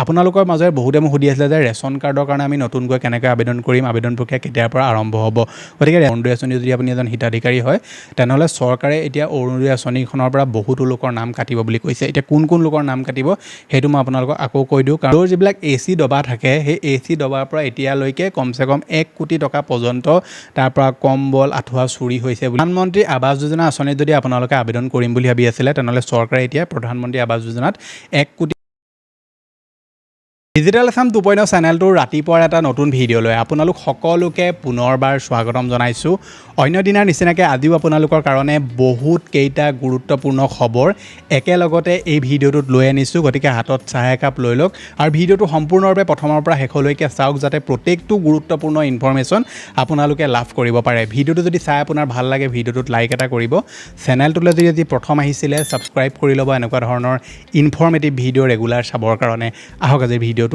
আপোনালোকৰ মাজৰে বহুতে মোক সুধি আছিলে যে ৰেচন কাৰ্ডৰ কাৰণে আমি নতুনকৈ কেনেকৈ আবেদন কৰিম, আবেদন প্ৰক্ৰিয়া কেতিয়াৰ পৰা আৰম্ভ হ'ব। গতিকে অৰুণোদয় আঁচনি যদি আপুনি এজন হিতাধিকাৰী হয় তেনেহ'লে চৰকাৰে এতিয়া অৰুণোদয় আঁচনিখনৰ পৰা বহুতো লোকৰ নাম কাটিব বুলি কৈছে। এতিয়া কোন কোন লোকৰ নাম কাটিব সেইটো মই আপোনালোকক আকৌ কৈ দিওঁ, কাৰণ যিবিলাক AC ডবা থাকে সেই AC ডবাৰ পৰা এতিয়ালৈকে কমচে কম 1 কোটি টকা পৰ্যন্ত তাৰ পৰা কম্বল আঁঠুৱা চুৰি হৈছে। প্ৰধানমন্ত্ৰী আৱাস যোজনা আঁচনিত যদি আপোনালোকে আবেদন কৰিম বুলি ভাবি আছিলে তেনেহ'লে চৰকাৰে এতিয়া প্ৰধানমন্ত্ৰী আৱাস যোজনাত 1 কোটি ডিজিটেল আসাম 2.0 চেনেলটোৰ ৰাতিপুৱাৰ এটা নতুন ভিডিঅ' লৈ আপোনালোক সকলোকে পুনৰবাৰ স্বাগতম জনাইছোঁ। অন্য দিনাৰ নিচিনাকৈ আজিও আপোনালোকৰ কাৰণে বহুত কেইটা গুৰুত্বপূৰ্ণ খবৰ একেলগতে এই ভিডিঅ'টোত লৈ আনিছোঁ। গতিকে হাতত চাহ একাপ লৈ লওক আৰু ভিডিঅ'টো সম্পূৰ্ণৰূপে প্ৰথমৰ পৰা শেষলৈকে চাওক, যাতে প্ৰত্যেকটো গুৰুত্বপূৰ্ণ ইনফৰমেশ্যন আপোনালোকে লাভ কৰিব পাৰে। ভিডিঅ'টো যদি চাই আপোনাৰ ভাল লাগে ভিডিঅ'টোত লাইক এটা কৰিব, চেনেলটোলৈ যদি আজি প্ৰথম আহিছিলে ছাবস্ক্ৰাইব কৰি ল'ব এনেকুৱা ধৰণৰ ইনফৰমেটিভ ভিডিঅ' ৰেগুলাৰ চাবৰ কাৰণে। আহক আজিৰ ভিডিঅ'টো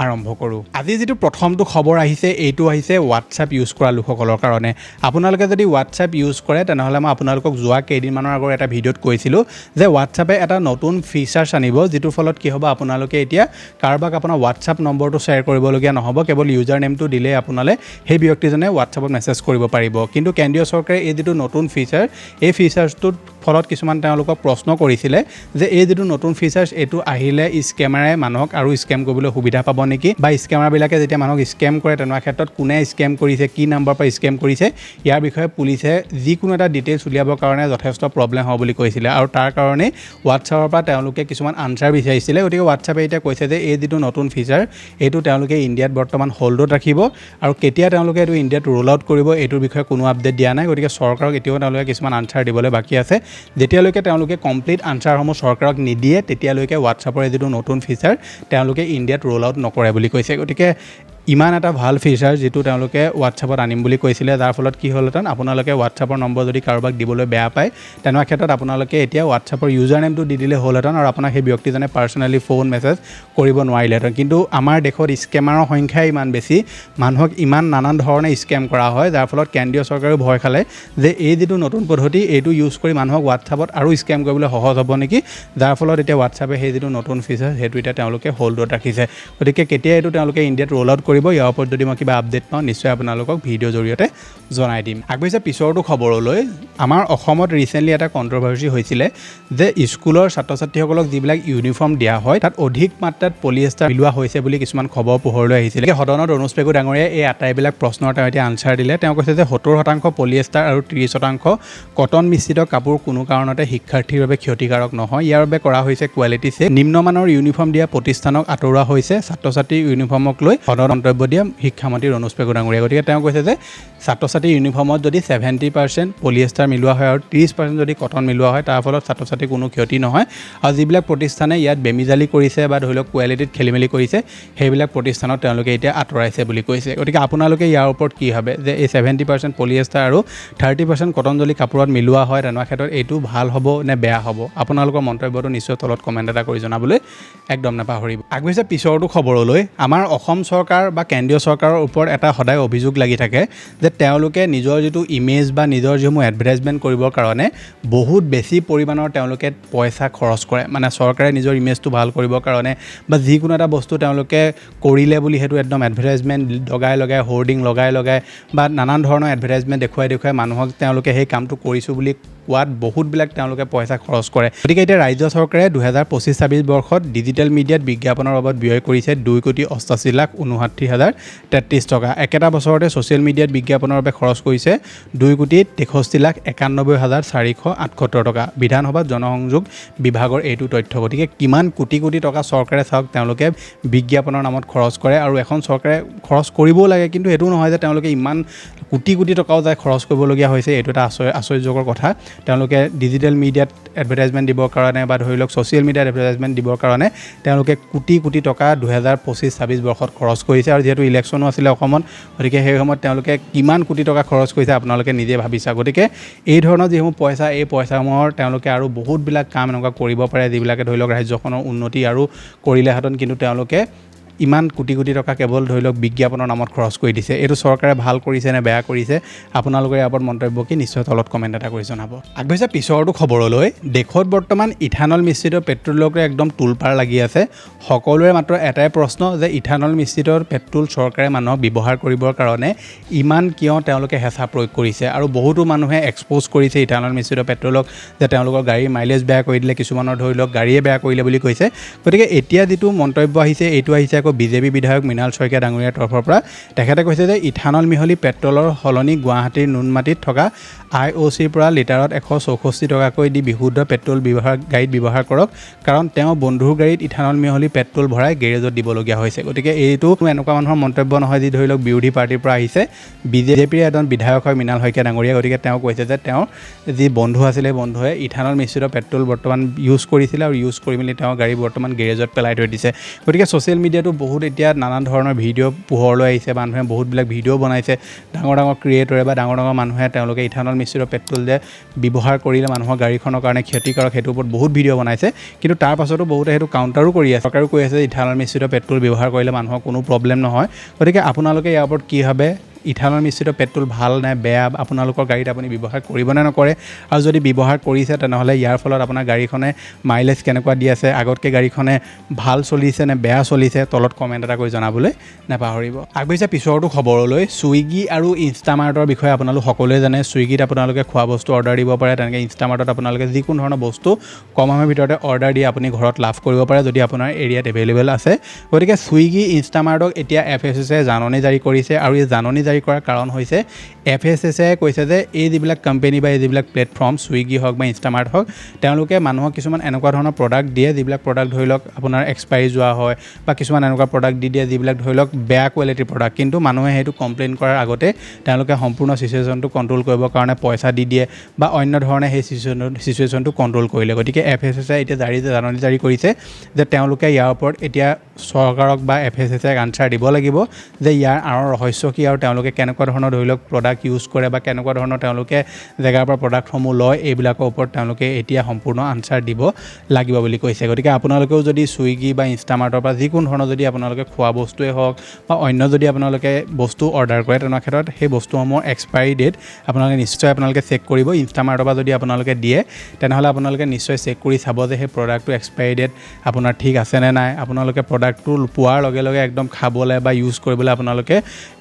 আৰম্ভ কৰোঁ। আজি যিটো প্ৰথমটো খবৰ আহিছে এইটো আহিছে হোৱাটছআপ ইউজ কৰা লোকসকলৰ কাৰণে। আপোনালোকে যদি হোৱাটছআপ ইউজ কৰে তেনেহ'লে মই আপোনালোকক যোৱা কেইদিনমানৰ আগৰ এটা ভিডিঅ'ত কৈছিলোঁ যে হোৱাটছআপে এটা নতুন ফিচাৰ্ছ আনিব, যিটোৰ ফলত কি হ'ব, আপোনালোকে এতিয়া কাৰোবাক আপোনাৰ হোৱাটছআপ নম্বৰটো শ্বেয়াৰ কৰিবলগীয়া নহ'ব। কেৱল ইউজাৰ নেমটো দিলেই আপোনালে সেই ব্যক্তিজনে হোৱাটছআপত মেছেজ কৰিব পাৰিব। কিন্তু কেন্দ্ৰীয় চৰকাৰে এই যিটো নতুন ফিচাৰ, এই ফিচাৰ্ছটোৰ ফলত কিছুমান তেওঁলোকক প্ৰশ্ন কৰিছিলে যে এই যিটো নতুন ফিচাৰ্ছ এইটো আহিলে স্কেমাৰে মানুহক আৰু স্কেম কৰিবলৈ সুবিধা পাব নেকি, বা স্কেমাৰবিলাকে যেতিয়া মানুহক স্কেম কৰে তেনেকুৱা ক্ষেত্ৰত কোনে স্কেম কৰিছে, কি নাম্বাৰৰ পৰা স্কেম কৰিছে, ইয়াৰ বিষয়ে পুলিচে যিকোনো এটা ডিটেইলছ উলিয়াবৰ কাৰণে যথেষ্ট প্ৰব্লেম হ'ব বুলি কৈছিলে। আৰু তাৰ কাৰণে হোৱাটছআপৰ পৰা তেওঁলোকে কিছুমান আনচাৰ বিচাৰিছিলে। গতিকে হোৱাটছআপে এতিয়া কৈছে যে এই যিটো নতুন ফিচাৰ এইটো তেওঁলোকে ইণ্ডিয়াত বৰ্তমান হোল্ডত ৰাখিব আৰু কেতিয়া তেওঁলোকে এইটো ইণ্ডিয়াত ৰোল আউট কৰিব এইটোৰ বিষয়ে কোনো আপডেট দিয়া নাই। গতিকে চৰকাৰক এতিয়াও তেওঁলোকে কিছুমান আনচাৰ দিবলৈ বাকী আছে। যেতিয়ালৈকে তেওঁলোকে কমপ্লিট আনচাৰসমূহ চৰকাৰক নিদিয়ে তেতিয়ালৈকে হোৱাটছআপৰ যিটো নতুন ফিচাৰ তেওঁলোকে ইণ্ডিয়াত ৰোল আউট নকৰে বুলি কৈছে। গতিকে ইমান এটা ভাল ফিচাৰ যিটো তেওঁলোকে হোৱাটছআপত আনিম বুলি কৈছিলে, যাৰ ফলত কি হ'লহেঁতেন, আপোনালোকে হোৱাটছআপৰ নম্বৰ যদি কাৰোবাক দিবলৈ বেয়া পায় তেনেকুৱা ক্ষেত্ৰত আপোনালোকে এতিয়া হোৱাটছআপৰ ইউজাৰ নেমটো দি দিলে হ'লহেঁতেন আৰু আপোনাক সেই ব্যক্তিজনে পাৰ্চনেলি ফোন মেছেজ কৰিব নোৱাৰিলেহেঁতেন। কিন্তু আমাৰ দেশত স্কেমাৰৰ সংখ্যাই ইমান বেছি, মানুহক ইমান নানান ধৰণে স্কেম কৰা হয়, যাৰ ফলত কেন্দ্ৰীয় চৰকাৰেও ভয় খালে যে এই যিটো নতুন পদ্ধতি এইটো ইউজ কৰি মানুহক হোৱাটছআপত আৰু স্কেম কৰিবলৈ সহজ হ'ব নেকি, যাৰ ফলত এতিয়া হোৱাটছআপে সেই যিটো নতুন ফিচাৰ সেইটো এতিয়া তেওঁলোকে হোল্ডত ৰাখিছে। গতিকে কেতিয়া এইটো তেওঁলোকে ইণ্ডিয়াত ৰোল আউট কৰিব, ইয়াৰ ওপৰত যদি মই কিবা আপডেট পাওঁ নিশ্চয় আপোনালোকক ভিডিঅ'ৰ জৰিয়তে জনাই দিম। আগবাঢ়িছে পিছৰটো খবৰলৈ। আমাৰ অসমত ৰিচেণ্টলি এটা কণ্ট্ৰভাৰ্চি হৈছিলে যে স্কুলৰ ছাত্ৰ ছাত্ৰীসকলক যিবিলাক ইউনিফৰ্ম দিয়া হয় তাত অধিক মাত্ৰাত পলিয়েষ্টাৰ মিলোৱা হৈছে বুলি কিছুমান খবৰ পোহৰলৈ আহিছিলে। সদনত অনুজ পেগু ডাঙৰীয়াই এই আটাইবিলাক প্ৰশ্নৰ তেওঁ এতিয়া আনচাৰ দিলে। তেওঁ কৈছে যে 70% পলিয়েষ্টাৰ আৰু 30% কটন মিশ্ৰিত কাপোৰ কোনো কাৰণতে শিক্ষাৰ্থীৰ বাবে ক্ষতিকাৰক নহয়। ইয়াৰ বাবে কৰা হৈছে কোৱালিটি চেক। নিম্নমানৰ ইউনিফৰ্ম দিয়া প্ৰতিষ্ঠানক আঁতৰোৱা হৈছে। ছাত্ৰ ছাত্ৰীৰ ইউনিফৰ্মক লৈ সদনত মন্তব্য দিয়ে শিক্ষামন্ত্ৰী অনুজ পেগু ডাঙৰীয়া। গতিকে তেওঁ কৈছে যে ছাত্ৰ ছাত্ৰীৰ ইউনিফৰ্মত যদি 70% পলিয়েষ্টাৰ মিলোৱা হয় আৰু 30% যদি কটন মিলোৱা হয় তাৰ ফলত ছাত্ৰ ছাত্ৰীৰ কোনো ক্ষতি নহয়। আৰু যিবিলাক প্ৰতিষ্ঠানে ইয়াত বেমিজালি কৰিছে বা ধৰি লওক কোৱালিটিত খেলি মেলি কৰিছে সেইবিলাক প্ৰতিষ্ঠানত তেওঁলোকে এতিয়া আঁতৰাইছে বুলি কৈছে। গতিকে আপোনালোকে ইয়াৰ ওপৰত কি ভাবে যে এই 70% পলিয়েষ্টাৰ আৰু 30% কটন যদি কাপোৰত মিলোৱা হয় তেনেকুৱা ক্ষেত্ৰত এইটো ভাল হ'ব নে বেয়া হ'ব? আপোনালোকৰ মন্তব্যটো নিশ্চয় তলত কমেণ্ট এটা কৰি জনাবলৈ একদম নাপাহৰিব। আগবাঢ়িছে পিছৰটো খবৰলৈ। আমাৰ অসম চৰকাৰ বা কেন্দ্ৰীয় চৰকাৰৰ ওপৰত এটা সদায় অভিযোগ লাগি থাকে যে তেওঁলোকে নিজৰ যিটো ইমেজ বা নিজৰ যিসমূহ এডভাৰটাইজমেণ্ট কৰিবৰ কাৰণে বহুত বেছি পৰিমাণৰ তেওঁলোকে পইচা খৰচ কৰে। মানে চৰকাৰে নিজৰ ইমেজটো ভাল কৰিবৰ কাৰণে বা যিকোনো এটা বস্তু তেওঁলোকে কৰিলে বুলি সেইটো একদম এডভাৰটাইজমেণ্ট লগাই হোৰ্ডিং লগাই বা নানান ধৰণৰ এডভাৰটাইজমেণ্ট দেখুৱাই মানুহক তেওঁলোকে সেই কামটো কৰিছোঁ বুলি কোৱাত বহুতবিলাক তেওঁলোকে পইচা খৰচ কৰে। গতিকে এতিয়া ৰাজ্য চৰকাৰে 2025-26 বৰ্ষত ডিজিটেল মিডিয়াত বিজ্ঞাপনৰ বাবদ ব্যয় কৰিছে 2,88,59,033 টকা। একেটা বছৰতে ছ'চিয়েল মিডিয়াত বিজ্ঞাপনৰ বাবে খৰচ কৰিছে 2,63,91,478 টকা। বিধানসভাত জনসংযোগ বিভাগৰ এইটো তথ্য। গতিকে কিমান কোটি টকা চৰকাৰে চাওক তেওঁলোকে বিজ্ঞাপনৰ নামত খৰচ কৰে। আৰু এখন চৰকাৰে খৰচ কৰিবও লাগে, কিন্তু এইটো নহয় যে তেওঁলোকে ইমান কোটি টকাও যায় খৰচ কৰিবলগীয়া হৈছে। এইটো এটা আশ্চৰ্যকৰ কথা। তেওঁলোকে ডিজিটেল মিডিয়াত এডভাৰটাইজমেণ্ট দিবৰ কাৰণে বা ধৰি লওক ছ'চিয়েল মিডিয়াত এডভাৰটাইজমেণ্ট দিবৰ কাৰণে তেওঁলোকে কোটি টকা 2025-26 বৰ্ষত খৰচ কৰিছে। আৰু যিহেতু ইলেকশ্যনো আছিলে অসমত, গতিকে সেই সময়ত তেওঁলোকে কিমান কোটি টকা খৰচ কৰিছে আপোনালোকে নিজে ভাবিছা। গতিকে এই ধৰণৰ যিসমূহ পইচা এই পইচাসমূহৰ তেওঁলোকে আৰু বহুতবিলাক কাম এনেকুৱা কৰিব পাৰে যিবিলাকে ধৰি লওক ৰাজ্যখনৰ উন্নতি আৰু কৰিলেহেঁতেন, কিন্তু তেওঁলোকে ইমান কোটি কোটি টকা কেৱল ধৰি লওক বিজ্ঞাপনৰ নামত খৰচ কৰি দিছে এইটো চৰকাৰে ভাল কৰিছে নে বেয়া কৰিছে আপোনালোকে ইয়াৰ ওপৰত মন্তব্য কি নিশ্চয় তলত কমেণ্ট এটা কৰি জনাব আগবাঢ়িছে পিছৰটো খবৰলৈ দেশত বৰ্তমান ইথানল মিশ্ৰিত পেট্ৰলকে একদম তুলপাৰ লাগি আছে সকলোৰে মাত্ৰ এটাই প্ৰশ্ন যে ইথানল মিশ্ৰিত পেট্ৰল চৰকাৰে মানুহক ব্যৱহাৰ কৰিবৰ কাৰণে ইমান কিয় তেওঁলোকে হেঁচা প্ৰয়োগ কৰিছে আৰু বহুতো মানুহে এক্সপ'জ কৰিছে ইথানল মিশ্ৰিত পেট্ৰলক যে তেওঁলোকৰ গাড়ীৰ মাইলেজ বেয়া কৰি দিলে কিছুমানৰ ধৰি লওক গাড়ীয়ে বেয়া কৰিলে বুলি কৈছে গতিকে এতিয়া যিটো মন্তব্য আহিছে এইটো আহিছে আকৌ বিজেপি বিধায়ক মৃণাল শইকীয়া ডাঙৰীয়াৰ তৰফৰ পৰা তেখেতে কৈছে যে ইথানল মিহলি পেট্ৰলৰ সলনি গুৱাহাটীৰ নুনমাটিত থকা IOCৰ পৰা লিটাৰত 164 টকাকৈ দি বিশুদ্ধ পেট্ৰল গাড়ীত ব্যৱহাৰ কৰক কাৰণ তেওঁ বন্ধুৰ গাড়ীত ইথানল মিহলি পেট্ৰল ভৰাই গেৰেজত দিবলগীয়া হৈছে গতিকে এইটো এনেকুৱা মানুহৰ মন্তব্য নহয় যি ধৰি লওক বিৰোধী পাৰ্টিৰ পৰা আহিছে বিজেপিৰ এজন বিধায়ক হয় মৃণাল শইকীয়া ডাঙৰীয়া গতিকে তেওঁ কৈছে যে তেওঁৰ যি বন্ধু আছিলে বন্ধুৱে ইথানল মিশ্ৰিত পেট্ৰল বৰ্তমান ইউজ কৰিছিলে আৰু ইউজ কৰি মেলি তেওঁ গাড়ী বৰ্তমান গেৰেজত পেলাই থৈ দিছে গতিকে ছ'চিয়েল মিডিয়াতো বহুত এতিয়া নানান ধৰণৰ ভিডিঅ' পোহৰলৈ আহিছে মানুহে বহুতবিলাক ভিডিঅ' বনাইছে ডাঙৰ ডাঙৰ ক্ৰিয়েটৰে বা ডাঙৰ ডাঙৰ মানুহে তেওঁলোকে ইথানল মিশ্ৰিত পেট্ৰল যে ব্যৱহাৰ কৰিলে মানুহৰ গাড়ীখনৰ কাৰণে ক্ষতিকাৰক সেইটোৰ ওপৰত বহুত ভিডিঅ' বনাইছে কিন্তু তাৰ পাছতো বহুতে সেইটো কাউণ্টাৰো কৰি আছে চৰকাৰেও কৈ আছে যে ইথানল মিশ্ৰিত পেট্ৰল ব্যৱহাৰ কৰিলে মানুহৰ কোনো প্ৰব্লেম নহয় গতিকে আপোনালোকে ইয়াৰ ওপৰত কি ভাবে ইথানল মিশ্ৰিত পেট্ৰল ভাল নে বেয়া আপোনালোকৰ গাড়ীত আপুনি ব্যৱহাৰ কৰিবনে নকৰে আৰু যদি ব্যৱহাৰ কৰিছে তেনেহ'লে ইয়াৰ ফলত আপোনাৰ গাড়ীখনে মাইলেজ কেনেকুৱা দি আছে আগতকৈ গাড়ীখনে ভাল চলিছে নে বেয়া চলিছে তলত কমেণ্ট এটা কৰি জনাবলৈ নাপাহৰিব আগবাঢ়িছে পিছৰটো খবৰলৈ ছুইগি আৰু ইনষ্টামাৰ্টৰ বিষয়ে আপোনালোক সকলোৱে জানে ছুইগিত আপোনালোকে খোৱা বস্তু অৰ্ডাৰ দিব পাৰে তেনেকৈ ইনষ্টামাৰ্টত আপোনালোকে যিকোনো ধৰণৰ বস্তু কম সময়ৰ ভিতৰতে অৰ্ডাৰ দি আপুনি ঘৰত লাভ কৰিব পাৰে যদি আপোনাৰ এৰিয়াত এভেইলেবল আছে গতিকে ছুইগি ইনষ্টামাৰ্টক এতিয়া FSSAই জাননী জাৰি কৰিছে আৰু এই জাননী জাৰি কৰাৰ কাৰণ হৈছে FSSAই কৈছে যে এই যিবিলাক কোম্পানী বা এই যিবিলাক প্লেটফৰ্ম ছুইগি হওক বা ইনষ্টামাৰ্ট হওক তেওঁলোকে মানুহক কিছুমান এনেকুৱা ধৰণৰ প্ৰডাক্ট দিয়ে যিবিলাক প্ৰডাক্ট ধৰি লওক আপোনাৰ এক্সপায়াৰী যোৱা হয় বা কিছুমান এনেকুৱা প্ৰডাক্ট দি দিয়ে যিবিলাক ধৰি লওক বেয়া কোৱালিটিৰ প্ৰডাক্ট কিন্তু মানুহে সেইটো কমপ্লেইন কৰাৰ আগতে তেওঁলোকে সম্পূৰ্ণ চিচুৱেশ্যনটো কণ্ট্ৰল কৰিবৰ কাৰণে পইচা দি দিয়ে বা অন্য ধৰণে সেই চিচুৱেশ্যনটো কণ্ট্ৰল কৰিলে গতিকে FSSAই এতিয়া জাননী জাৰি কৰিছে যে তেওঁলোকে ইয়াৰ ওপৰত এতিয়া চৰকাৰক বা FSSAইক আনচাৰ দিব লাগিব যে ইয়াৰ আঁৰৰ ৰহস্য কি আৰু তেওঁলোকে কেনেকুৱা ধৰণৰ ধৰি লওক প্ৰডাক্ট ইউজ কৰে বা কেনেকুৱা ধৰণৰ তেওঁলোকে জেগাৰ পৰা প্ৰডাক্টসমূহ লয় এইবিলাকৰ ওপৰত তেওঁলোকে এতিয়া সম্পূৰ্ণ আনচাৰ দিব লাগিব বুলি কৈছে গতিকে আপোনালোকেও যদি ছুইগি বা ইনষ্টামাৰ্টৰ পৰা যিকোনো ধৰণৰ যদি আপোনালোকে খোৱা বস্তুৱে হওক বা অন্য যদি আপোনালোকে বস্তু অৰ্ডাৰ কৰে তেনে ক্ষেত্ৰত সেই বস্তুসমূহৰ এক্সপায়াৰী ডেট আপোনালোকে চেক কৰিব ইনষ্টামাৰ্টৰ পৰা যদি আপোনালোকে দিয়ে তেনেহ'লে আপোনালোকে নিশ্চয় চেক কৰি চাব যে সেই প্ৰডাক্টটো এক্সপায়াৰী ডেট আপোনাৰ ঠিক আছেনে নাই আপোনালোকে প্ৰডাক্টটো পোৱাৰ লগে লগে একদম খাবলৈ বা ইউজ কৰিবলৈ আপোনালোকে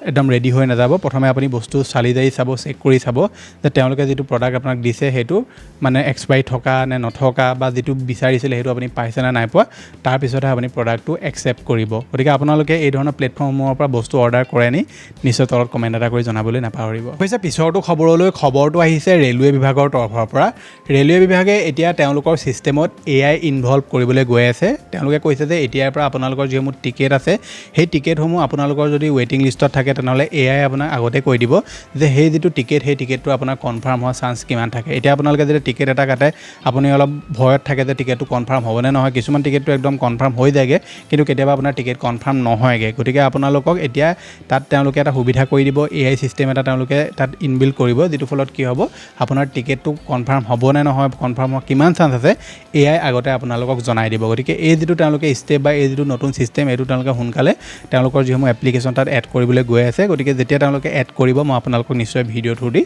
একদম ৰেডি হৈ নাযাব প্ৰথমে আপুনি বস্তু চালি জাৰি চাব চেক কৰি চাব যে তেওঁলোকে যিটো প্ৰডাক্ট আপোনাক দিছে সেইটো মানে এক্সপায়াৰী থকা নে নথকা বা যিটো বিচাৰিছিলে সেইটো আপুনি পাইছে নে নাই পোৱা তাৰপিছতহে আপুনি প্ৰডাক্টটো একচেপ্ট কৰিব গতিকে আপোনালোকে এই ধৰণৰ প্লেটফৰ্মসমূহৰ পৰা বস্তু অৰ্ডাৰ কৰে নি নিশ্চয় তলত কমেণ্ট এটা কৰি জনাবলৈ নাপাহৰিব হৈছে পিছৰটো খবৰলৈ খবৰটো আহিছে ৰেলৱে বিভাগৰ তৰফৰ পৰা ৰেলৱে বিভাগে এতিয়া তেওঁলোকৰ ছিষ্টেমত AI ইনভলভ কৰিবলৈ গৈ আছে তেওঁলোকে কৈছে যে এতিয়াৰ পৰা আপোনালোকৰ যিসমূহ টিকেট আছে সেই টিকেটসমূহ আপোনালোকৰ যদি ৱেইটিং লিষ্টত থাকে তেনেহ'লে AI আপোনাক আগতে কৈ দিব যে সেই যিটো টিকেট সেই টিকেটটো আপোনাৰ কনফাৰ্ম হোৱা চান্স কিমান থাকে এতিয়া আপোনালোকে যদি টিকেট এটা কাটে আপুনি অলপ ভয়ত থাকে যে টিকেটটো কনফাৰ্ম হ'বনে নহয় কিছুমান টিকেটটো একদম কনফাৰ্ম হৈ যায়গৈ কিন্তু কেতিয়াবা আপোনাৰ টিকেট কনফাৰ্ম নহয়গৈ গতিকে আপোনালোকক এতিয়া তাত তেওঁলোকে এটা সুবিধা কৰি দিব AI চিষ্টেম এটা তেওঁলোকে তাত ইনবিল্ড কৰিব যিটো ফলত কি হ'ব আপোনাৰ টিকেটটো কনফাৰ্ম হ'বনে নহয় কনফাৰ্ম হোৱা কিমান চান্স আছে AI আগতে আপোনালোকক জনাই দিব গতিকে এই যিটো তেওঁলোকে ষ্টেপ বা এই যিটো নতুন চিষ্টেম এইটো তেওঁলোকে সোনকালে তেওঁলোকৰ যিসমূহ এপ্লিকেশ্যন তাত এড কৰিবলৈ গৈ আছে গতিকে যেতিয়া তেওঁলোকে এড কৰিব মই আপোনালোকক নিশ্চয় ভিডিঅ' থ্ৰু দি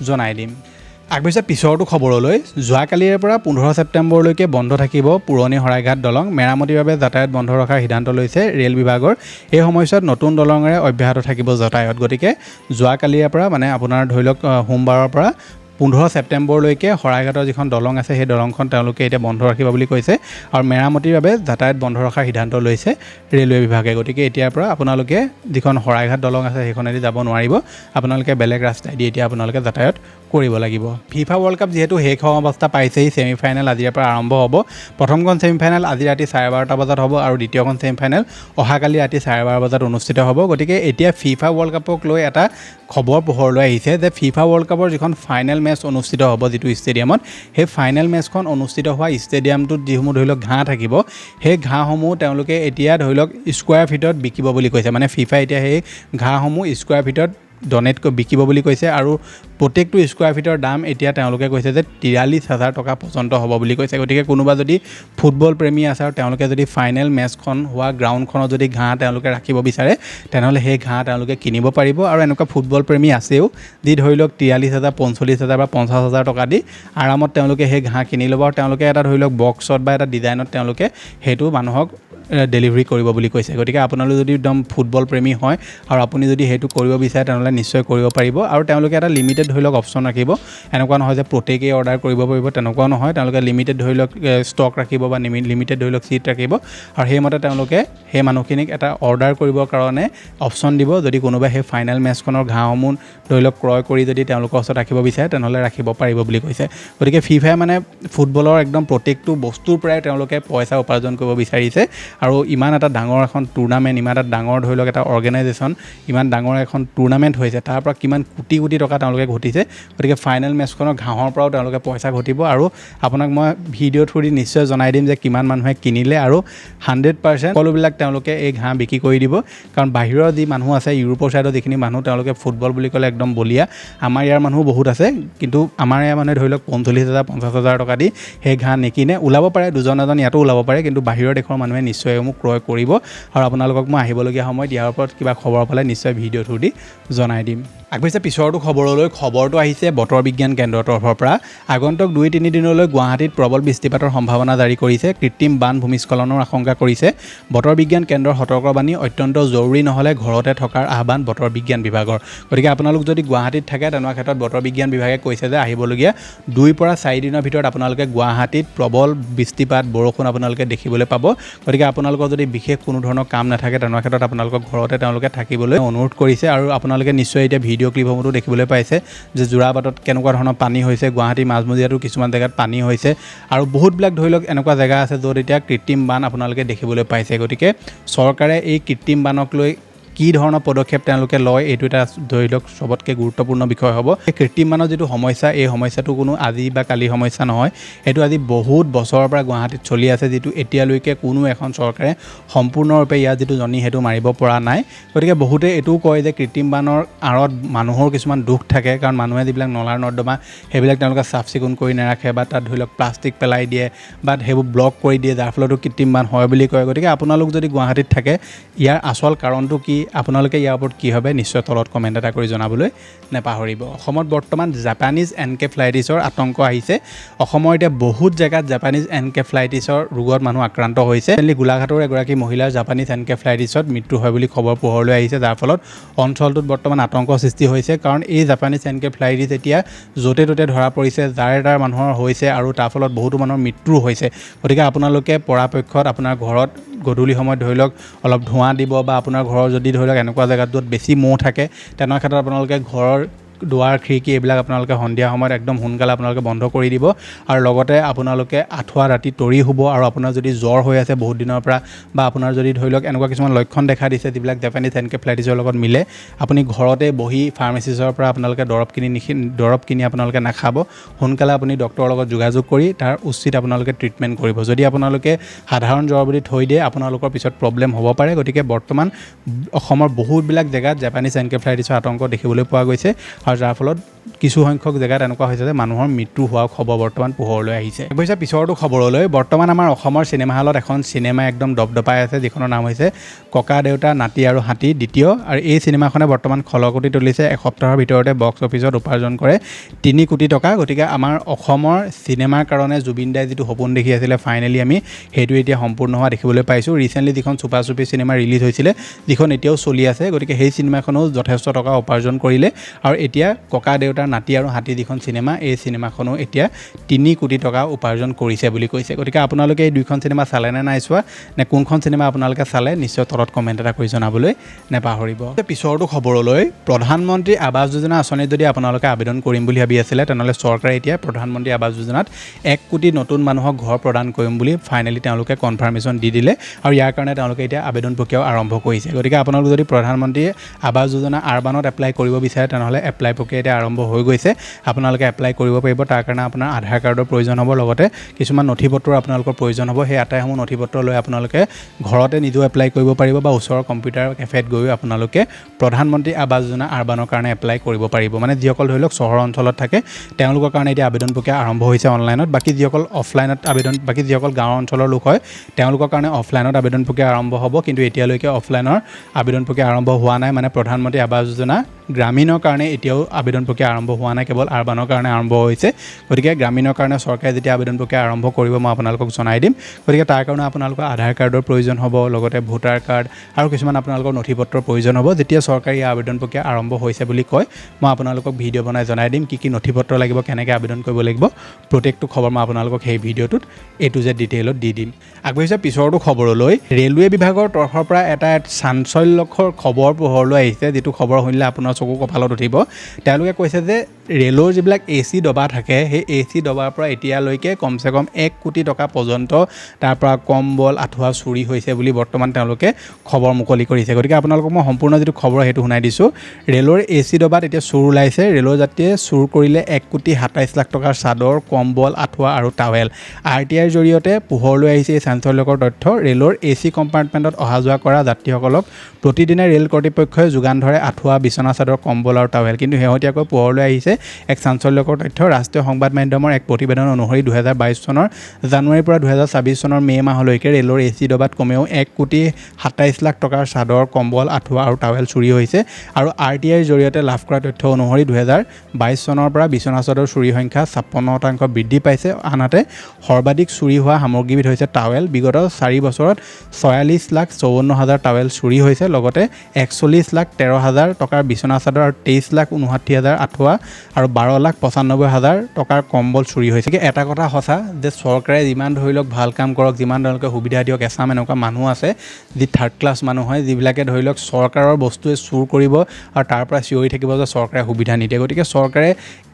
জনাই দিম আগবাঢ়িছে পিছৰটো খবৰলৈ যোৱাকালিৰে পৰা 15 ছেপ্টেম্বৰলৈকে বন্ধ থাকিব পুৰণি শৰাইঘাট দলং মেৰামতিৰ বাবে যাতায়াত বন্ধ ৰখাৰ সিদ্ধান্ত লৈছে ৰেল বিভাগৰ এই সময়ছোৱাত নতুন দলঙেৰে অব্যাহত থাকিব যাতায়াত গতিকে যোৱাকালিৰে পৰা মানে আপোনাৰ ধৰি লওক সোমবাৰৰ পৰা 15 ছেপ্টেম্বৰলৈকে শৰাইঘাটৰ যিখন দলং আছে সেই দলংখন তেওঁলোকে এতিয়া বন্ধ ৰাখিব বুলি কৈছে আৰু মেৰামতিৰ বাবে যাতায়াত বন্ধ ৰখাৰ সিদ্ধান্ত লৈছে ৰেলৱে বিভাগে গতিকে এতিয়াৰ পৰা আপোনালোকে যিখন শৰাইঘাট দলং আছে সেইখনেদি যাব নোৱাৰিব আপোনালোকে বেলেগ ৰাস্তাই দি এতিয়া আপোনালোকে যাতায়াত কৰিব লাগিব ফিফা ৱৰ্ল্ড কাপ যিহেতু শেষ হোৱা অৱস্থা পাইছেই ছেমিফাইনেল আজিৰ পৰা আৰম্ভ হ'ব প্ৰথমখন ছেমিফাইনেল আজি ৰাতি 12:30 বজাত হ'ব আৰু দ্বিতীয়খন ছেমিফাইনেল অহাকালি ৰাতি 12:30 বজাত অনুষ্ঠিত হ'ব গতিকে এতিয়া ফিফা ৱৰ্ল্ড কাপক লৈ এটা খবৰ পোহৰলৈ আহিছে যে ফিফা ৱৰ্ল্ড কাপৰ যিখন ফাইনেল মেচ অনুষ্ঠিত হ'ব যিটো ষ্টেডিয়ামত সেই ফাইনেল মেচখন অনুষ্ঠিত হোৱা ষ্টেডিয়ামটোত যিসমূহ ধৰি লওক ঘাঁহ থাকিব সেই ঘাঁহসমূহ তেওঁলোকে এতিয়া ধৰি লওক স্কোৱাৰ ফিটত বিকিব বুলি কৈছে মানে ফিফাই এতিয়া সেই ঘাঁহসমূহ স্কোৱাৰ ফিটত ডনেট বিকিব বুলি কৈছে আৰু প্ৰত্যেকটো স্কোৱাৰ ফিটৰ দাম এতিয়া তেওঁলোকে কৈছে যে 43,000 টকা পৰ্যন্ত হ'ব বুলি কৈছে। গতিকে কোনোবা যদি ফুটবল প্ৰেমী আছে আৰু তেওঁলোকে যদি ফাইনেল মেটচখন হোৱা গ্ৰাউণ্ডখনত যদি ঘাঁহ তেওঁলোকে ৰাখিব বিচাৰে তেনেহ'লে সেই ঘাঁহ তেওঁলোকে কিনিব পাৰিব। আৰু এনেকুৱা ফুটবল প্ৰেমী আছেও যি ধৰি লওক 43,000 45,000 বা 50,000 টকা দি আৰামত তেওঁলোকে সেই ঘাঁহ কিনি ল'ব আৰু তেওঁলোকে এটা ধৰি লওক বক্সত বা এটা ডিজাইনত তেওঁলোকে সেইটো মানুহক ডেলিভাৰী কৰিব বুলি কৈছে। গতিকে আপোনালোক যদি একদম ফুটবল প্ৰেমী হয় আৰু আপুনি যদি সেইটো কৰিব বিচাৰে তেনেহ'লে নিশ্চয় কৰিব পাৰিব। আৰু তেওঁলোকে এটা লিমিটেড ধৰি লওক অপশ্যন ৰাখিব, এনেকুৱা নহয় যে প্ৰত্যেকেই অৰ্ডাৰ কৰিব পাৰিব, তেনেকুৱাও নহয়। তেওঁলোকে লিমিটেড ধৰি লওক ষ্টক ৰাখিব বা লিমিটেড ধৰি লওক চিট ৰাখিব আৰু সেইমতে তেওঁলোকে সেই মানুহখিনিক এটা অৰ্ডাৰ কৰিবৰ কাৰণে অপশ্যন দিব। যদি কোনোবাই সেই ফাইনেল মেটচখনৰ ঘাঁহসমূহ ধৰি লওক ক্ৰয় কৰি যদি তেওঁলোকৰ ওচৰত ৰাখিব বিচাৰে তেনেহ'লে ৰাখিব পাৰিব বুলি কৈছে। গতিকে ফিফাই মানে ফুটবলৰ একদম প্ৰত্যেকটো বস্তুৰ পৰাই তেওঁলোকে পইচা উপাৰ্জন কৰিব বিচাৰিছে। আৰু ইমান এটা ডাঙৰ এখন টুৰ্ণামেণ্ট, ইমান এটা ডাঙৰ ধৰি লওক এটা অৰ্গেনাইজেশ্যন, ইমান ডাঙৰ এখন টুৰ্ণামেণ্ট হৈছে, তাৰ পৰা কিমান কোটি কোটি টকা তেওঁলোকে ঘটিছে। গতিকে ফাইনেল মেটচখনৰ ঘাঁহৰ পৰাও তেওঁলোকে পইচা ঘটিব। আৰু আপোনাক মই ভিডিঅ' থ্ৰু দি নিশ্চয় জনাই দিম যে কিমান মানুহে কিনিলে আৰু 100% সকলোবিলাক তেওঁলোকে এই ঘাঁহ বিক্ৰী কৰি দিব। কাৰণ বাহিৰৰ যি মানুহ আছে, ইউৰোপৰ ছাইডৰ যিখিনি মানুহ তেওঁলোকে ফুটবল বুলি ক'লে একদম বলিয়া। আমাৰ ইয়াৰ মানুহো বহুত আছে, কিন্তু আমাৰ ইয়াৰ মানুহে ধৰি লওক 45,000 50,000 টকা দি সেই ঘাঁহ নিকিনে। ওলাব পাৰে দুজন এজন ইয়াতো ওলাব পাৰে, কিন্তু বাহিৰৰ দেশৰ মানুহে নিশ্চয় মোক ক্ৰয় কৰিব। আৰু আপোনালোকক মই আহিবলগীয়া সময়ত ইয়াৰ ওপৰত কিবা খবৰ পালে নিশ্চয় ভিডিঅ' থ্ৰু দি জনাই দিম। আগবাঢ়িছে পিছৰটো খবৰলৈ। খবৰটো আহিছে বতৰ বিজ্ঞান কেন্দ্ৰৰ তৰফৰ পৰা। আগন্তুক 2-3 দিনলৈ গুৱাহাটীত প্ৰবল বৃষ্টিপাতৰ সম্ভাৱনা জাৰি কৰিছে। কৃত্ৰিম বান ভূমিস্খলনৰ আশংকা কৰিছে বতৰ বিজ্ঞান কেন্দ্ৰৰ সতৰ্কবাণী। অত্যন্ত জৰুৰী নহ'লে ঘৰতে থকাৰ আহ্বান বতৰ বিজ্ঞান বিভাগৰ। গতিকে আপোনালোক যদি গুৱাহাটীত থাকে তেনেকুৱা ক্ষেত্ৰত বতৰ বিজ্ঞান বিভাগে কৈছে যে আহিবলগীয়া 2 পৰা 4 দিনৰ ভিতৰত আপোনালোকে গুৱাহাটীত প্ৰবল বৃষ্টিপাত বৰষুণ আপোনালোকে দেখিবলৈ পাব। গতিকে আপোনালোকৰ যদি বিশেষ কোনো ধৰণৰ কাম নাথাকে তেনেকুৱা ক্ষেত্ৰত আপোনালোকৰ ঘৰতে তেওঁলোকে থাকিবলৈ অনুৰোধ কৰিছে। আৰু আপোনালোকে নিশ্চয় এতিয়া ভিডিঅ' ক্লিপসমূহতো দেখিবলৈ পাইছে যে যোৰাবাটত কেনেকুৱা ধৰণৰ পানী হৈছে, গুৱাহাটী মাজমজিয়াতো কিছুমান জেগাত পানী হৈছে আৰু বহুতবিলাক ধৰি লওক এনেকুৱা জেগা আছে য'ত এতিয়া কৃত্ৰিম বান আপোনালোকে দেখিবলৈ পাইছে। গতিকে চৰকাৰে এই কৃত্ৰিম বানক লৈ কি ধৰণৰ পদক্ষেপ তেওঁলোকে লয় এইটো এটা ধৰি লওক চবতকৈ গুৰুত্বপূৰ্ণ বিষয় হ'ব। এই কৃত্ৰিম বানৰ যিটো সমস্যা, এই সমস্যাটো কোনো আজি বা কালি সমস্যা নহয়, এইটো আজি বহুত বছৰৰ পৰা গুৱাহাটীত চলি আছে, যিটো এতিয়ালৈকে কোনো এখন চৰকাৰে সম্পূৰ্ণৰূপে ইয়াৰ যিটো জনি সেইটো মাৰিব পৰা নাই। গতিকে বহুতে এইটোও কয় যে কৃত্ৰিম বানৰ আঁৰত মানুহৰ কিছুমান দুখ থাকে, কাৰণ মানুহে যিবিলাক নলাৰ নৰ্দমা সেইবিলাক তেওঁলোকে চাফ চিকুণ কৰি নাৰাখে বা তাত ধৰি লওক প্লাষ্টিক পেলাই দিয়ে বা সেইবোৰ ব্লক কৰি দিয়ে, যাৰ ফলতো কৃত্ৰিম বান হয় বুলি কয়। গতিকে আপোনালোক যদি গুৱাহাটীত থাকে ইয়াৰ আচল কাৰণটো কি, আপোনালোকে ইয়াৰ ওপৰত কি হবে নিশ্চয় তলত কমেণ্ট এটা কৰি জনাবলৈ নেপাহৰিব। অসমত বৰ্তমান জাপানিজ এনকেফ্লাইটিছৰ আতংক আহিছে। অসমৰ এতিয়া বহুত জেগাত জাপানিজ এনকেফ্লাইটিছৰ ৰোগত মানুহ আক্ৰান্ত হৈছে। গোলাঘাটৰ এগৰাকী মহিলাৰ জাপানিজ এনকেফ্লাইটিছত মৃত্যু হয় বুলি খবৰ পোহৰলৈ আহিছে, যাৰ ফলত অঞ্চলটোত বৰ্তমান আতংকৰ সৃষ্টি হৈছে। কাৰণ এই জাপানিজ এনকেফ্লাইটিছ এতিয়া য'তে ত'তে ধৰা পৰিছে, যাৰ মানুহৰ হৈছে আৰু তাৰ ফলত বহুতো মানুহৰ মৃত্যু হৈছে। গতিকে আপোনালোকে পৰাপক্ষত আপোনাৰ ঘৰত গধূলি সময়ত ধৰি লওক অলপ ধোঁৱা দিব বা আপোনাৰ ঘৰৰ যদি ধৰি লওক এনেকুৱা জেগাত য'ত বেছি মহ থাকে তেনেকুৱা ক্ষেত্ৰত আপোনালোকে ঘৰৰ দুৱাৰ খিৰিকী এইবিলাক আপোনালোকে সন্ধিয়া সময়ত একদম সোনকালে আপোনালোকে বন্ধ কৰি দিব। আৰু লগতে আপোনালোকে আঁঠুৱা ৰাতি তৰি শুব। আৰু আপোনাৰ যদি জ্বৰ হৈ আছে বহুত দিনৰ পৰা বা আপোনাৰ যদি ধৰি লওক এনেকুৱা কিছুমান লক্ষণ দেখা দিছে যিবিলাক জাপানিজ এনকেফ্লাইটিছৰ লগত মিলে, আপুনি ঘৰতে বহি ফাৰ্মাচিষ্টৰ পৰা আপোনালোকে দৰৱ কিনি আপোনালোকে নাখাব। সোনকালে আপুনি ডক্টৰৰ লগত যোগাযোগ কৰি তাৰ উচিত আপোনালোকে ট্ৰিটমেণ্ট কৰিব। যদি আপোনালোকে সাধাৰণ জ্বৰ বুলি থৈ দিয়ে আপোনালোকৰ পিছত প্ৰব্লেম হ'ব পাৰে। গতিকে বৰ্তমান অসমৰ বহুতবিলাক জেগাত জাপানিজ এনকেফ্লাইটিছৰ আতংক দেখিবলৈ পোৱা গৈছে আৰু যাৰ ফলত কিছু সংখ্যক জেগাত এনেকুৱা হৈছে যে মানুহৰ মৃত্যু হোৱা খবৰ বৰ্তমান পোহৰলৈ আহিছে। অৱশ্যে পিছৰটো খবৰলৈ। বৰ্তমান আমাৰ অসমৰ চিনেমা হলত এখন চিনেমা একদম দপদপাই আছে, যিখনৰ নাম হৈছে ককা দেউতা নাতি আৰু হাতী দ্বিতীয়। আৰু এই চিনেমাখনে বৰ্তমান খলকতি তুলিছে। এসপ্তাহৰ ভিতৰতে বক্স অফিচত উপাৰ্জন কৰে 3 কোটি টকা। গতিকে আমাৰ অসমৰ চিনেমাৰ কাৰণে জুবিন দাই যিটো সপোন দেখি আছিলে ফাইনেলি আমি সেইটো এতিয়া সম্পূৰ্ণ হোৱা দেখিবলৈ পাইছোঁ। ৰিচেণ্টলি যিখন চুপা চুপি চিনেমা ৰিলিজ হৈছিলে, যিখন এতিয়াও চলি আছে, গতিকে সেই চিনেমাখনেও যথেষ্ট টকা উপাৰ্জন কৰিলে। আৰু এতিয়া ককা দেউতাৰ নাতি আৰু হাতী যিখন চিনেমা, এই চিনেমাখনো এতিয়া 3 কোটি টকা উপাৰ্জন কৰিছে বুলি কৈছে। গতিকে আপোনালোকে এই দুইখন চিনেমা চালে নে নাই চোৱা, নে কোনখন চিনেমা আপোনালোকে চালে নিশ্চয় তলত কমেণ্ট এটা কৰি জনাবলৈ নেপাহৰিব। পিছৰটো খবৰলৈ। প্ৰধানমন্ত্ৰী আৱাস যোজনা আঁচনিত যদি আপোনালোকে আবেদন কৰিম বুলি ভাবি আছিলে তেনেহ'লে চৰকাৰে এতিয়া প্ৰধানমন্ত্ৰী আৱাস যোজনাত 1 কোটি নতুন মানুহক ঘৰ প্ৰদান কৰিম বুলি ফাইনেলি তেওঁলোকে কনফাৰ্মেশ্যন দি দিলে। আৰু ইয়াৰ কাৰণে তেওঁলোকে এতিয়া আবেদন প্ৰক্ৰিয়াও আৰম্ভ কৰিছে। গতিকে আপোনালোকে যদি প্ৰধানমন্ত্ৰী আৱাস যোজনা আৰবানত এপ্লাই কৰিব বিচাৰে তেনেহ'লে এপ্লাই প্ৰক্ৰিয়া এতিয়া আৰম্ভ হৈ গৈছে আপোনালোকে এপ্লাই কৰিব পাৰিব তাৰ কাৰণে আপোনাৰ আধাৰ কাৰ্ডৰ প্ৰয়োজন হ'ব লগতে কিছুমান নথিপত্ৰ আপোনালোকৰ প্ৰয়োজন হ'ব সেই আটাইসমূহ নথিপত্ৰ লৈ আপোনালোকে ঘৰতে নিজেও এপ্লাই কৰিব পাৰিব বা ওচৰৰ কম্পিউটাৰ কেফেত গৈ আপোনালোকে প্ৰধানমন্ত্ৰী আৱাস যোজনা আৰবানৰ কাৰণে এপ্লাই কৰিব পাৰিব মানে যিসকল ধৰি লওক চহৰ অঞ্চলত থাকে তেওঁলোকৰ কাৰণে এতিয়া আবেদন প্ৰক্ৰিয়া আৰম্ভ হৈছে অনলাইনত বাকী যিসকল অফলাইনত বাকী যিসকল গাঁৱৰ অঞ্চলৰ লোক হয় তেওঁলোকৰ কাৰণে অফলাইনত আবেদন প্ৰক্ৰিয়া আৰম্ভ হ'ব কিন্তু এতিয়ালৈকে অফলাইনৰ আবেদন প্ৰক্ৰিয়া আৰম্ভ হোৱা নাই মানে প্ৰধানমন্ত্ৰী আৱাস যোজনা গ্ৰামীণৰ কাৰণে এতিয়াও আবেদন প্ৰক্ৰিয়া আৰম্ভ হোৱা নাই কেৱল আৰবানৰ কাৰণে আৰম্ভ হৈছে গতিকে গ্ৰামীণৰ কাৰণে চৰকাৰে যেতিয়া আবেদন প্ৰক্ৰিয়া আৰম্ভ কৰিব মই আপোনালোকক জনাই দিম গতিকে তাৰ কাৰণে আপোনালোকৰ আধাৰ কাৰ্ডৰ প্ৰয়োজন হ'ব লগতে ভোটাৰ কাৰ্ড আৰু কিছুমান আপোনালোকৰ নথিপত্ৰৰ প্ৰয়োজন হ'ব যেতিয়া চৰকাৰী আবেদন প্ৰক্ৰিয়া আৰম্ভ হৈছে বুলি কয় মই আপোনালোকক ভিডিঅ' বনাই জনাই দিম কি নথিপত্ৰ লাগিব কেনেকৈ আবেদন কৰিব লাগিব প্ৰত্যেকটো খবৰ মই আপোনালোকক সেই ভিডিঅ'টোত A to Z ডিটেইলত দি দিম আগবাঢ়িছে পিছৰটো খবৰলৈ ৰেলৱে বিভাগৰ তৰফৰ পৰা এটা চাঞ্চল্যকৰ খবৰ পোহৰলৈ আহিছে যিটো খবৰ শুনিলে আপোনাৰ চকু কঁপালত উঠিব তেওঁলোকে কৈছে যে ৰেলৰ যিবিলাক AC ডবা থাকে সেই AC ডবাৰ পৰা এতিয়ালৈকে কমচে কম 1 কোটি টকা পৰ্যন্ত তাৰ পৰা কম্বল আঁঠুৱা চুৰি হৈছে বুলি বৰ্তমান তেওঁলোকে খবৰ মুকলি কৰিছে গতিকে আপোনালোকক মই সম্পূৰ্ণ যিটো খবৰ সেইটো শুনাই দিছোঁ ৰেলৰ AC ডবাত এতিয়া চুৰ ওলাইছে ৰেলৰ যাত্ৰীয়ে চুৰ কৰিলে 1 কোটি 27 লাখ টকাৰ চাদৰ কম্বল আঁঠুৱা আৰু টাৱেল RTIৰ জৰিয়তে পোহৰলৈ আহিছে এই চাঞ্চল্যকৰ তথ্য ৰেলৰ AC কম্পাৰ্টমেণ্টত অহা যোৱা কৰা যাত্ৰীসকলক প্ৰতিদিনে ৰেল কৰ্তৃপক্ষই যোগান ধৰে আঁঠুৱা বিচনা চাদৰ কম্বল আৰু টাৱেল কিন্তু শেহতীয়াকৈ পোহৰলৈ আহিছে এক চাঞ্চল্যকৰ তথ্য ৰাষ্ট্ৰীয় সংবাদ মাধ্যমৰ এক প্ৰতিবেদন অনুসৰি 2022 চনৰ জানুৱাৰীৰ পৰা 2026 চনৰ মে' মাহলৈকে ৰেলৰ AC ডবাত কমেও 1 কোটি 27 লাখ টকাৰ চাদৰ কম্বল আঁঠুৱা আৰু টাৱেল চুৰি হৈছে আৰু RTIৰ জৰিয়তে লাভ কৰা তথ্য অনুসৰি 2022 চনৰ পৰা বিচনা চাদৰ চুৰিৰ সংখ্যা 56% বৃদ্ধি পাইছে আনহাতে সৰ্বাধিক চুৰি হোৱা সামগ্ৰীবিধ হৈছে টাৱেল বিগত 4 বছৰত 46 লাখ 54 হাজাৰ টাৱেল চুৰি হৈছে লগতে 41 লাখ 13 হাজাৰ টকাৰ বিচনা চাদৰ আৰু 23 লাখ 59 হাজাৰ আঁঠুৱা আৰু 12 লাখ 95 হাজাৰ টকাৰ কম্বল চুৰি হৈছে এটা কথা সঁচা যে চৰকাৰে যিমান ধৰি লওক ভাল কাম কৰক যিমান তেওঁলোকে সুবিধা দিয়ক এচাম এনেকুৱা মানুহ আছে যি থাৰ্ড ক্লাছ মানুহ হয় যিবিলাকে ধৰি লওক চৰকাৰৰ বস্তুৱে চুৰ কৰিব আৰু তাৰ পৰা চিঞৰি থাকিব যে চৰকাৰে সুবিধা নিদিয়ে গতিকে চৰকাৰে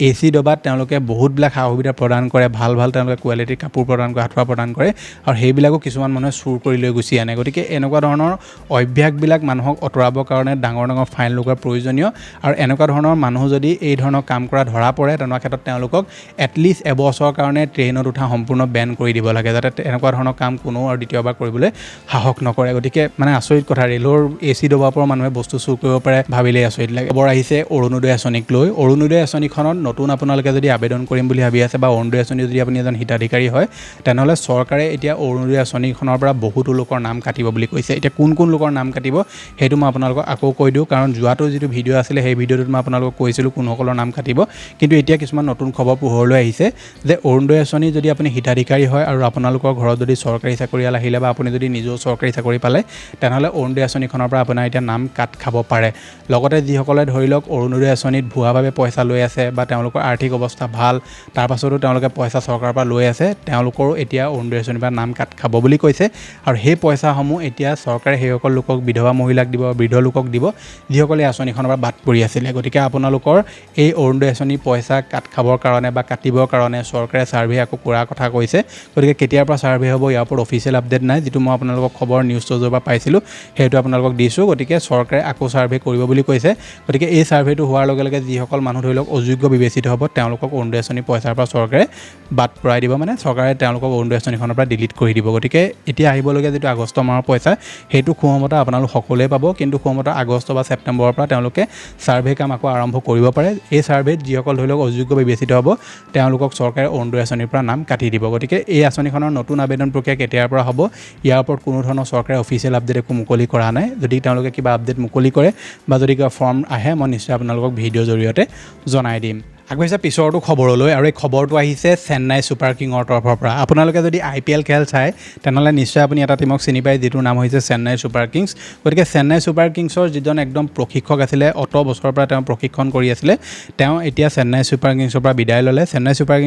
AC ডবাত তেওঁলোকে বহুতবিলাক সা সুবিধা প্ৰদান কৰে ভাল তেওঁলোকে কোৱালিটিৰ কাপোৰ প্ৰদান কৰে আঁঠুৱা প্ৰদান কৰে আৰু সেইবিলাকো কিছুমান মানুহে চুৰ কৰি লৈ গুচি আনে গতিকে এনেকুৱা ধৰণৰ অভ্যাসবিলাক মানুহক আঁতৰাবৰ কাৰণে ডাঙৰ ফাইন লগোৱাৰ প্ৰয়োজনীয় আৰু এনেকুৱা ধৰণৰ মানুহ যদি এই ধৰণৰ কাম কৰা ধৰা পৰে তেনেকুৱা ক্ষেত্ৰত তেওঁলোকক এটলিষ্ট এবছৰৰ কাৰণে ট্ৰেইনত উঠা সম্পূৰ্ণ বেন কৰি দিব লাগে যাতে এনেকুৱা ধৰণৰ কাম কোনো আৰু দ্বিতীয়বাৰ কৰিবলৈ সাহস নকৰে গতিকে মানে আচৰিত কথা ৰেলৰ AC ডবাৰ পৰা মানুহে বস্তু চুৰ কৰিব পাৰে ভাবিলেই আচৰিত লাগে খবৰ আহিছে অৰুণোদয় আঁচনিক লৈ অৰুণোদয় আঁচনিখনত নতুন আপোনালোকে যদি আবেদন কৰিম বুলি ভাবি আছে বা অৰুণোদয় আঁচনি যদি আপুনি এজন হিতাধিকাৰী হয় তেনেহ'লে চৰকাৰে এতিয়া অৰুণোদয় আঁচনিখনৰ পৰা বহুতো লোকৰ নাম কাটিব বুলি কৈছে এতিয়া কোন লোকৰ নাম কাটিব সেইটো মই আপোনালোকক আকৌ কৈ দিওঁ কাৰণ যোৱাটো যিটো ভিডিঅ' আছিলে সেই ভিডিঅ'টোত মই আপোনালোকক কৈছিলোঁ কোনসকলৰ নাম কাটিব কিন্তু এতিয়া কিছুমান নতুন খবৰ পোহৰলৈ আহিছে যে অৰুণোদয় আঁচনি যদি আপুনি হিতাধিকাৰী হয় আৰু আপোনালোকৰ ঘৰত যদি চৰকাৰী চাকৰিয়াল আহিলে বা আপুনি যদি নিজেও চৰকাৰী চাকৰি পালে তেনেহ'লে অৰুণোদয় আঁচনিখনৰ পৰা আপোনাৰ এতিয়া নাম কাট খাব পাৰে লগতে যিসকলে ধৰি লওক অৰুণোদয় আঁচনিত ভুৱাভাৱে পইচা লৈ আছে বা তেওঁলোকৰ আৰ্থিক অৱস্থা ভাল তাৰ পাছতো তেওঁলোকে পইচা চৰকাৰৰ পৰা লৈ আছে তেওঁলোকৰো এতিয়া অৰুণোদয় আঁচনিৰ পৰা নাম কাট খাব বুলি কৈছে আৰু সেই পইচাসমূহ এতিয়া চৰকাৰে সেইসকল লোকক বিধৱা মহিলাক দিব বৃদ্ধ লোকক দিব যিসকলে আঁচনিখনৰ পৰা বাদ পৰি আছিলে গতিকে আপোনালোকৰ এই অৰুণোদয় আঁচনিৰ পইচা কাট খাবৰ কাৰণে বা কাটিবৰ কাৰণে চৰকাৰে ছাৰ্ভে আকৌ কৰাৰ কথা কৈছে গতিকে কেতিয়াৰ পৰা ছাৰ্ভে হ'ব ইয়াৰ ওপৰত অফিচিয়েল আপডেট নাই যিটো মই আপোনালোকক খবৰ নিউজ ষ্ট'জৰ পৰা পাইছিলোঁ সেইটো আপোনালোকক দিছোঁ গতিকে চৰকাৰে আকৌ ছাৰ্ভে কৰিব বুলি কৈছে গতিকে এই ছাৰ্ভেটো হোৱাৰ লগে লগে যিসকল মানুহ ধৰি লওক অযোগ্য বিবেচিত হ'ব তেওঁলোকক অৰুণোদয় আঁচনি পইচাৰ পৰা চৰকাৰে বাদ পৰাই দিব মানে চৰকাৰে তেওঁলোকক অৰুণোদয় আঁচনিখনৰ পৰা ডিলিট কৰি দিব গতিকে এতিয়া আহিবলগীয়া যিটো আগষ্ট মাহৰ পইচা সেইটো সুমতা আপোনালোক সকলোৱে পাব কিন্তু সুমতা আগষ্ট বা ছেপ্টেম্বৰৰ পৰা তেওঁলোকে ছাৰ্ভে কাম আকৌ আৰম্ভ কৰিব পাৰে এই ছাৰ্ভেত যিসকল ধৰি লওক অযোগ্য বিবেচিত হ'ব তেওঁলোকক চৰকাৰে অৰুণোদয় আঁচনিৰ পৰা নাম কাটি দিব গতিকে এই আঁচনিখনৰ নতুন আবেদন প্ৰক্ৰিয়া কেতিয়াৰ পৰা হ'ব ইয়াৰ ওপৰত কোনো ধৰণৰ চৰকাৰে অফিচিয়েল আপডেট একো মুকলি কৰা নাই যদি তেওঁলোকে কিবা আপডেট মুকলি কৰে বা যদি কিবা ফৰ্ম আহে মই নিশ্চয় আপোনালোকক ভিডিঅ'ৰ জৰিয়তে জনাই দিম আগবাঢ়িছে পিছৰটো খবৰলৈ আৰু এই খবৰটো আহিছে চেন্নাই ছুপাৰ কিঙৰ তৰফৰ পৰা আপোনালোকে যদি IPL খেল চায় তেনেহ'লে নিশ্চয় আপুনি এটা টীমক চিনি পায় যিটোৰ নাম হৈছে চেন্নাই ছুপাৰ কিংছ গতিকে চেন্নাই ছুপাৰ কিংছৰ যিজন একদম প্ৰশিক্ষক আছিলে অত বছৰৰ পৰা তেওঁ প্ৰশিক্ষণ কৰি আছিলে তেওঁ এতিয়া চেন্নাই ছুপাৰ কিংছৰ পৰা বিদায় ল'লে চেন্নাই ছুপাৰ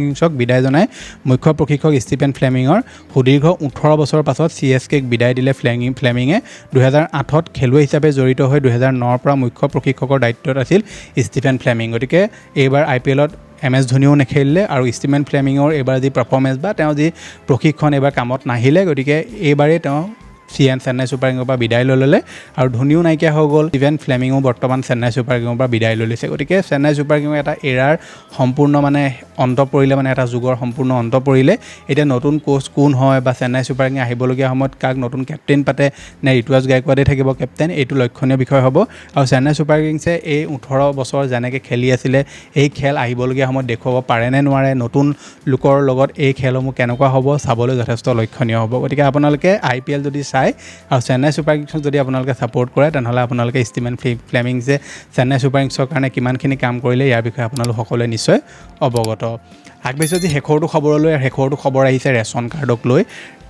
কিংছক বিদায় জনাই মুখ্য প্ৰশিক্ষক ষ্টিফেন ফ্লেমিঙৰ সুদীৰ্ঘ 18 বছৰৰ পাছত CSKক বিদায় দিলে ফ্লেমিঙে 2008ত খেলুৱৈ হিচাপে জড়িত হৈ 2009ৰ পৰা মুখ্য প্ৰশিক্ষকৰ দায়িত্বত আছিল ষ্টিফেন ফ্লেমিং গতিকে এইবাৰ IPLত MS ধোনীও নেখেলিলে আৰু ষ্টিফেন ফ্লেমিঙৰ এইবাৰ যি পাৰফৰ্মেঞ্চ বা তেওঁ যি প্ৰশিক্ষণ এইবাৰ কামত নাহিলে গতিকে এইবাৰেই তেওঁ চেন্নাই ছুপাৰ কিংছৰ পৰা বিদায় লৈ ল'লে আৰু ধোনীও নাইকিয়া হৈ গ'ল ইভেন ফ্লেমিঙো বৰ্তমান চেন্নাই ছুপাৰ কিংছৰ পৰা বিদায় লৈ লৈছে গতিকে চেন্নাই ছুপাৰ কিংছৰ এটা এৰাৰ সম্পূৰ্ণ মানে অন্ত পৰিলে মানে এটা যুগৰ সম্পূৰ্ণ অন্ত পৰিলে এতিয়া নতুন কোচ কোন হয় বা চেন্নাই ছুপাৰ কিংছ আহিবলগীয়া সময়ত কাক নতুন কেপ্টেইন পাতে নে ঋতুৰাজ গায়কোৱাডে থাকিব কেপ্টেইন এইটো লক্ষণীয় বিষয় হ'ব আৰু চেন্নাই ছুপাৰ কিংছে এই 18 বছৰ যেনেকৈ খেলি আছিলে এই খেল আহিবলগীয়া সময়ত দেখুৱাব পাৰে নে নোৱাৰে নতুন লোকৰ লগত এই খেলসমূহ কেনেকুৱা হ'ব চাবলৈ যথেষ্ট লক্ষণীয় হ'ব গতিকে আপোনালোকে IPL যদি চাই আৰু চেন্নাই ছুপাৰ কিংছক যদি আপোনালোকে ছাপোৰ্ট কৰে তেনেহ'লে আপোনালোকে ষ্টিভেন ফ্লেমিংছে চেন্নাই ছুপাৰ কিংছৰ কাৰণে কিমানখিনি কাম কৰিলে ইয়াৰ বিষয়ে আপোনালোক সকলোৱে নিশ্চয় অৱগত আগবাঢ়িছোঁ আজি শেষৰটো খবৰলৈ আৰু শেষৰটো খবৰ আহিছে ৰেচন কাৰ্ডক লৈ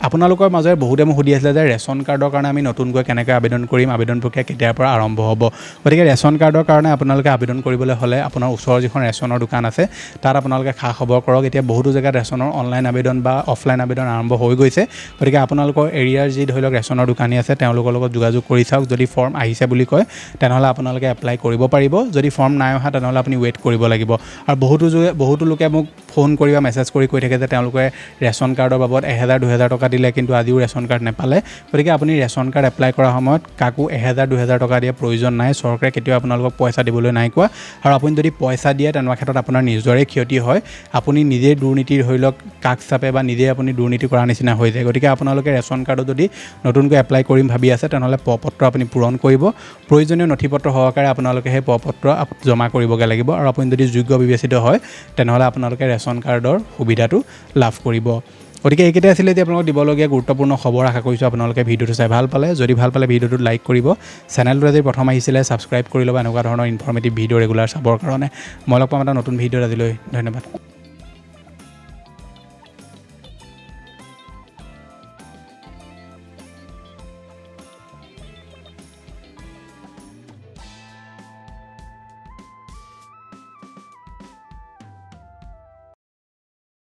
আপোনালোকৰ মাজৰে বহুতে মোক সুধি আছিলে যে ৰেচন কাৰ্ডৰ কাৰণে আমি নতুনকৈ কেনেকৈ আবেদন কৰিম আবেদন প্ৰক্ৰিয়া কেতিয়াৰ পৰা আৰম্ভ হ'ব গতিকে ৰেচন কাৰ্ডৰ কাৰণে আপোনালোকে আবেদন কৰিবলৈ হ'লে আপোনাৰ ওচৰৰ যিখন ৰেচনৰ দোকান আছে তাত আপোনালোকে খা খবৰ কৰক এতিয়া বহুতো জেগাত ৰেচনৰ অনলাইন আবেদন বা অফলাইন আবেদন আৰম্ভ হৈ গৈছে গতিকে আপোনালোকৰ এৰিয়াৰ যি ধৰি লওক ৰেচনৰ দোকানী আছে তেওঁলোকৰ লগত যোগাযোগ কৰি চাওক যদি ফৰ্ম আহিছে বুলি কয় তেনেহ'লে আপোনালোকে এপ্লাই কৰিব পাৰিব যদি ফৰ্ম নাই অহা তেনেহ'লে আপুনি ৱেইট কৰিব লাগিব আৰু বহুতো লোকে মোক ফোন কৰি বা মেছেজ কৰি কৈ থাকে যে তেওঁলোকে ৰেচন কাৰ্ডৰ বাবদ 1000-2000 টকা দিলে কিন্তু আজিও ৰেচন কাৰ্ড নাপালে গতিকে আপুনি ৰেচন কাৰ্ড এপ্লাই কৰাৰ সময়ত কাকো 1000-2000 টকা দিয়া প্ৰয়োজন নাই চৰকাৰে কেতিয়াও আপোনালোকক পইচা দিবলৈ নাই কোৱা আৰু আপুনি যদি পইচা দিয়ে তেনেকুৱা ক্ষেত্ৰত আপোনাৰ নিজৰে ক্ষতি হয় আপুনি নিজে দুৰ্নীতিৰ ধৰি লওক কাষ চাপে বা নিজে আপুনি দুৰ্নীতি কৰাৰ নিচিনা হৈ যায় গতিকে আপোনালোকে ৰেচন কাৰ্ডত যদি নতুনকৈ এপ্লাই কৰিম ভাবি আছে তেনেহ'লে পত্ৰ আপুনি পূৰণ কৰিব প্ৰয়োজনীয় নথিপত্ৰ সহকাৰে আপোনালোকে সেই পত্ৰ জমা কৰিবগৈ লাগিব আৰু আপুনি যদি যোগ্য বিবেচিত হয় তেনেহ'লে আপোনালোকে ৰেচন কাৰ্ডৰ সুবিধাটো লাভ কৰিব গতিকে এইকেইটা আছিলে যে আপোনালোকক দিবলগীয়া গুৰুত্বপূৰ্ণ খবৰ আশা কৰিছোঁ আপোনালোকে ভিডিঅ'টো চাই ভাল পালে যদি ভাল পালে ভিডিঅ'টোত লাইক কৰিব চেনেলটো যদি প্ৰথম আহিছিলে ছাবস্ক্ৰাইব কৰি ল'ব এনেকুৱা ধৰণৰ ইনফৰ্মেটিভ ভিডিঅ' ৰেগুলাৰ চাবৰ কাৰণে মই লগ পাম এটা নতুন ভিডিঅ'ত আজিলৈ ধন্যবাদ